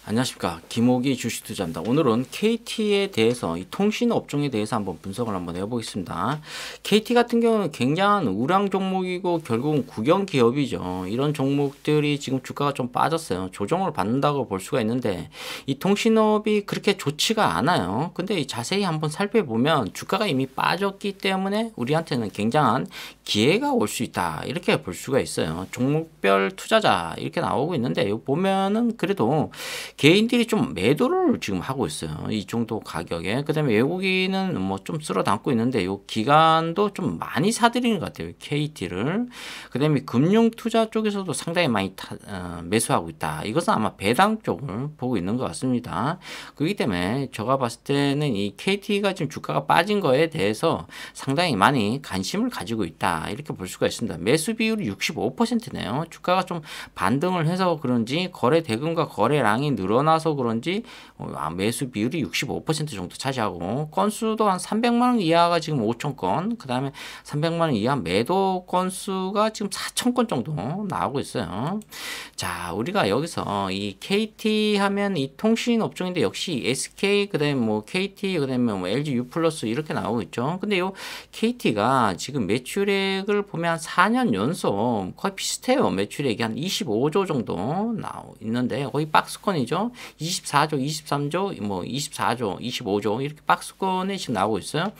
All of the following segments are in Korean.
안녕하십니까, 김호기 주식투자입니다. 오늘은 KT에 대해서, 이 통신업종에 대해서 한번 분석을 한번 해보겠습니다. KT 같은 경우는 굉장한 우량 종목이고 결국은 국영기업이죠. 이런 종목들이 지금 주가가 좀 빠졌어요. 조정을 받는다고 볼 수가 있는데 이 통신업이 그렇게 좋지가 않아요. 근데 자세히 한번 살펴보면 주가가 이미 빠졌기 때문에 우리한테는 굉장한 기회가 올 수 있다, 이렇게 볼 수가 있어요. 종목별 투자자 이렇게 나오고 있는데 이거 보면은 그래도 개인들이 좀 매도를 지금 하고 있어요. 이 정도 가격에. 그 다음에 외국인은 뭐 좀 쓸어 담고 있는데 요 기간도 좀 많이 사들이는 것 같아요. KT를. 그 다음에 금융 투자 쪽에서도 상당히 많이 매수하고 있다. 이것은 아마 배당 쪽을 보고 있는 것 같습니다. 그렇기 때문에 제가 봤을 때는 이 KT가 지금 주가가 빠진 거에 대해서 상당히 많이 관심을 가지고 있다, 이렇게 볼 수가 있습니다. 매수 비율이 65%네요. 주가가 좀 반등을 해서 그런지 거래 대금과 거래량이 늘어나서 그런지 매수 비율이 65% 정도 차지하고, 건수도 한 300만 원 이하가 지금 5천 건, 그 다음에 300만 원 이하 매도 건수가 지금 4천 건 정도 나오고 있어요. 자, 우리가 여기서 이 KT 하면 이 통신 업종인데 역시 SK, 그 다음에 뭐 KT, 그 다음에 뭐 LG U 플러스 이렇게 나오고 있죠. 근데 요 KT가 지금 매출액을 보면 4년 연속 거의 비슷해요. 매출액이 한 25조 정도 나오고 있는데 거의 박스권이죠. 24조, 23조, 뭐 24조, 25조 이렇게 박스권에 지금 나오고 있어요.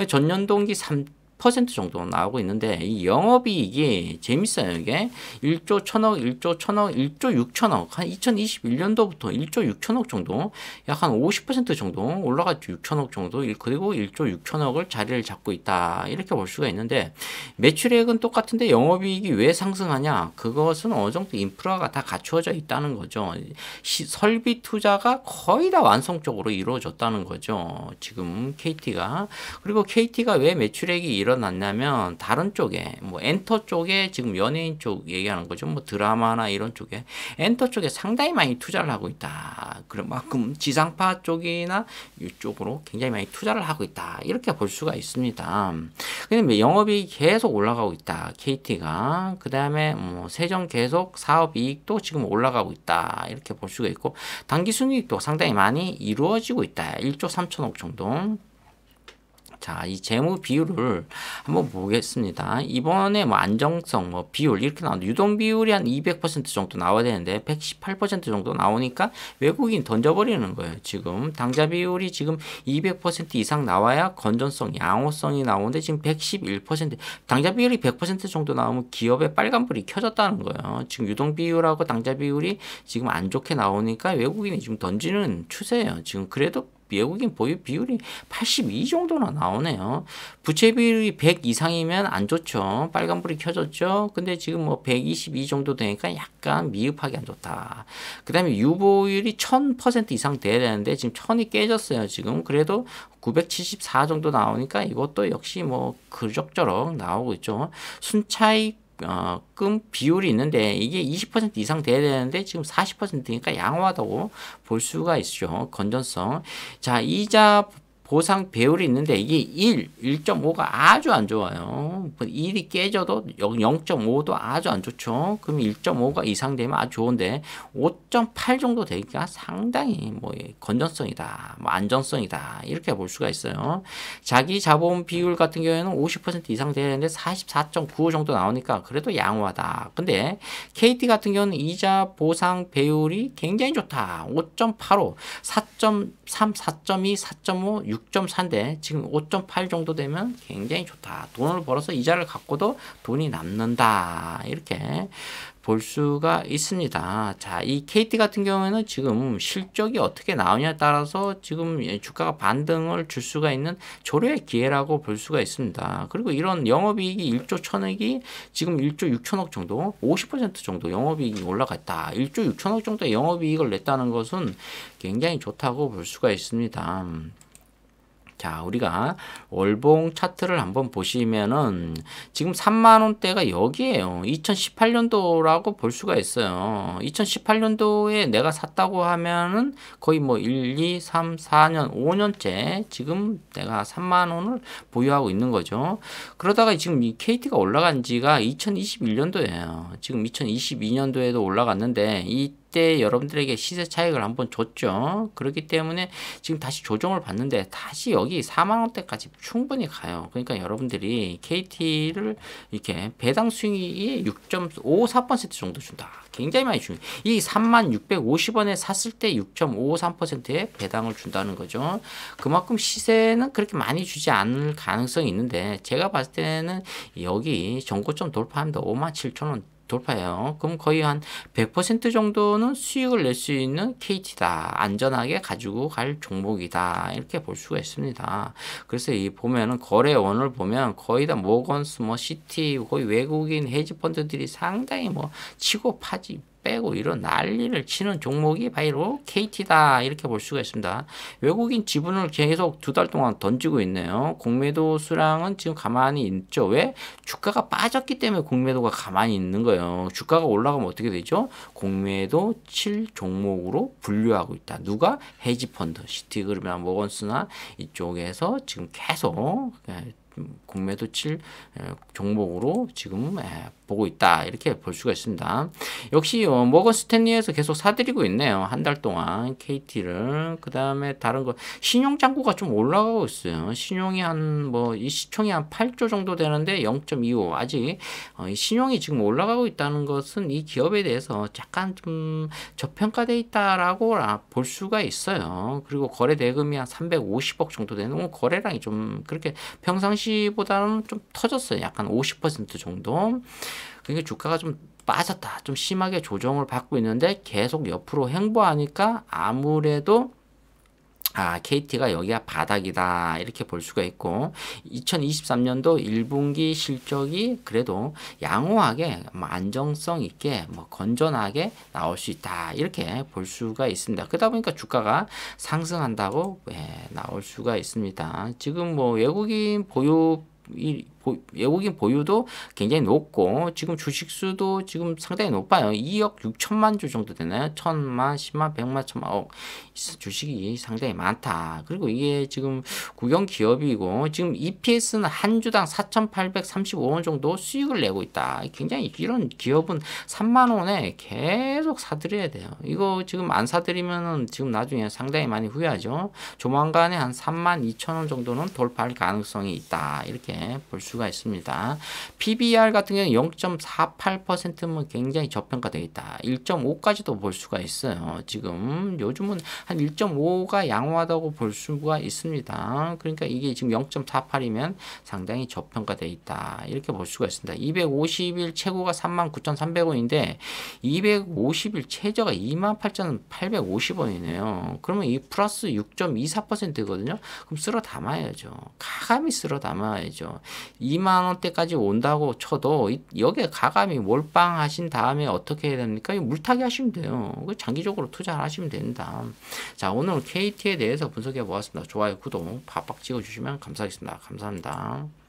전년 동기 3% 정도 나오고 있는데 이 영업이익이 재밌어요. 이게 1조 1000억, 1조 1000억, 1조 6천억, 한 2021년도부터 1조 6천억 정도, 약 한 50% 정도 올라갔죠. 6천억 정도. 그리고 1조 6천억을 자리를 잡고 있다, 이렇게 볼 수가 있는데 매출액은 똑같은데 영업이익이 왜 상승하냐? 그것은 어느 정도 인프라가 다 갖추어져 있다는 거죠. 설비 투자가 거의 다 완성적으로 이루어졌다는 거죠. 지금 KT가. 그리고 KT가 왜 매출액이 일어났냐면 다른 쪽에 뭐 엔터 쪽에 지금 연예인 쪽 얘기하는 거죠. 뭐 드라마나 이런 쪽에 엔터 쪽에 상당히 많이 투자를 하고 있다. 그만큼 지상파 쪽이나 이쪽으로 굉장히 많이 투자를 하고 있다, 이렇게 볼 수가 있습니다. 근데 영업이익이 계속 올라가고 있다, KT가. 그 다음에 뭐 세전 계속 사업이익도 지금 올라가고 있다, 이렇게 볼 수가 있고, 당기순이익도 상당히 많이 이루어지고 있다. 1조 3천억 정도. 자, 이 재무 비율을 한번 보겠습니다. 이번에 뭐 안정성, 뭐 비율 이렇게 나오는데 유동 비율이 한 200% 정도 나와야 되는데 118% 정도 나오니까 외국인 던져버리는 거예요. 지금 당좌 비율이 지금 200% 이상 나와야 건전성, 양호성이 나오는데 지금 111%, 당좌 비율이 100% 정도 나오면 기업의 빨간불이 켜졌다는 거예요. 지금 유동 비율하고 당좌 비율이 지금 안 좋게 나오니까 외국인이 지금 던지는 추세예요. 지금 그래도 외국인 보유 비율이 82 정도나 나오네요. 부채 비율이 100 이상이면 안 좋죠. 빨간불이 켜졌죠. 근데 지금 뭐 122 정도 되니까 약간 미흡하게 안 좋다. 그 다음에 유보율이 1000% 이상 돼야 되는데 지금 1000이 깨졌어요. 지금 그래도 974 정도 나오니까 이것도 역시 뭐 그럭저럭 나오고 있죠. 순차익 금 비율이 있는데 이게 20% 이상 돼야 되는데 지금 40%니까 양호하다고 볼 수가 있죠. 건전성. 자, 이자 보상 배율이 있는데 이게 1.5가 아주 안 좋아요. 1이 깨져도 0.5도 아주 안 좋죠. 그럼 1.5가 이상 되면 아주 좋은데 5.8 정도 되니까 상당히 뭐 건전성이다, 뭐 안전성이다, 이렇게 볼 수가 있어요. 자기 자본 비율 같은 경우에는 50% 이상 돼야 되는데 44.95 정도 나오니까 그래도 양호하다. 근데 KT 같은 경우는 이자 보상 배율이 굉장히 좋다. 5.85, 4.3, 4.2, 4.5, 6.4인데 지금 5.8 정도 되면 굉장히 좋다. 돈을 벌어서 이자를 갖고도 돈이 남는다, 이렇게 볼 수가 있습니다. 자, 이 KT 같은 경우에는 지금 실적이 어떻게 나오냐에 따라서 지금 주가가 반등을 줄 수가 있는 조례의 기회라고 볼 수가 있습니다. 그리고 이런 영업이익이 1조 1000억이 지금 1조 6천억 정도, 50% 정도 영업이익이 올라갔다. 1조 6천억 정도의 영업이익을 냈다는 것은 굉장히 좋다고 볼 수가 있습니다. 자, 우리가 월봉 차트를 한번 보시면은 지금 3만원대가 여기에요. 2018년도라고 볼 수가 있어요. 2018년도에 내가 샀다고 하면은 거의 뭐 1, 2, 3, 4년, 5년째 지금 내가 3만원을 보유하고 있는 거죠. 그러다가 지금 이 KT가 올라간 지가 2021년도예요. 지금 2022년도에도 올라갔는데 이 이때 여러분들에게 시세 차익을 한번 줬죠. 그렇기 때문에 지금 다시 조정을 받는데 다시 여기 4만 원대까지 충분히 가요. 그러니까 여러분들이 KT를 이렇게 배당 수익이 6.54% 정도 준다. 굉장히 많이 주는. 이 3650원에 샀을 때 6.53%의 배당을 준다는 거죠. 그만큼 시세는 그렇게 많이 주지 않을 가능성이 있는데 제가 봤을 때는 여기 정고점 돌파합니다. 57,000원 돌파해요. 그럼 거의 한 100% 정도는 수익을 낼 수 있는 KT다. 안전하게 가지고 갈 종목이다. 이렇게 볼 수가 있습니다. 그래서 이 보면은 거래원을 보면 거의 다 모건스, 뭐 시티, 거의 외국인 헤지펀드들이 상당히 뭐 치고 파지 빼고 이런 난리를 치는 종목이 바로 KT다 이렇게 볼 수가 있습니다. 외국인 지분을 계속 2달 동안 던지고 있네요. 공매도 수량은 지금 가만히 있죠. 왜? 주가가 빠졌기 때문에 공매도가 가만히 있는 거예요. 주가가 올라가면 어떻게 되죠? 공매도 7 종목으로 분류하고 있다. 누가? 헤지펀드, 시티그룹이나 모건스나 이쪽에서 지금 계속 공매도 7 종목으로 지금 보고 있다 이렇게 볼 수가 있습니다. 역시 모건 스탠리에서 계속 사들이고 있네요. 한 달 동안 KT를. 그 다음에 다른 거 신용 잔고가 좀 올라가고 있어요. 신용이 한 뭐 이 시총이 한 8조 정도 되는데 0.25 아직 이 신용이 지금 올라가고 있다는 것은 이 기업에 대해서 약간 좀 저평가돼 있다라고 볼 수가 있어요. 그리고 거래 대금이 한 350억 정도 되는 거래량이 좀 그렇게 평상시보다는 좀 터졌어요. 약간 50% 정도. 그러니까 주가가 좀 빠졌다. 좀 심하게 조정을 받고 있는데 계속 옆으로 행보하니까 아무래도 KT가 여기가 바닥이다 이렇게 볼 수가 있고 2023년도 1분기 실적이 그래도 양호하게 안정성 있게 건전하게 나올 수 있다 이렇게 볼 수가 있습니다. 그러다 보니까 주가가 상승한다고 나올 수가 있습니다. 지금 뭐 외국인 보유도 굉장히 높고 지금 주식수도 지금 상당히 높아요. 2억 6천만 주 정도 되나요? 1천만, 10만, 100만, 1000만 주식이 상당히 많다. 그리고 이게 지금 국영 기업이고 지금 EPS는 한 주당 4,835원 정도 수익을 내고 있다. 굉장히 이런 기업은 3만 원에 계속 사들여야 돼요. 이거 지금 안 사들이면은 지금 나중에 상당히 많이 후회하죠. 조만간에 한 3만 2천 원 정도는 돌파할 가능성이 있다. 이렇게 볼 수가 있습니다. PBR 같은 경우는 0.48%면 굉장히 저평가되어 있다. 1.5까지도 볼 수가 있어요. 지금 요즘은 한 1.5가 양호하다고 볼 수가 있습니다. 그러니까 이게 지금 0.48이면 상당히 저평가되어 있다. 이렇게 볼 수가 있습니다. 250일 최고가 39,300원인데 250일 최저가 28,850원이네요. 그러면 이 플러스 6.24%거든요. 그럼 쓸어 담아야죠. 가감히 쓸어 담아야죠. 2만 원대까지 온다고 쳐도 여기에 가감히 몰빵하신 다음에 어떻게 해야 됩니까? 물타기 하시면 돼요. 장기적으로 투자를 하시면 된다. 자, 오늘은 KT에 대해서 분석해 보았습니다. 좋아요, 구독, 팍팍 찍어주시면 감사하겠습니다. 감사합니다.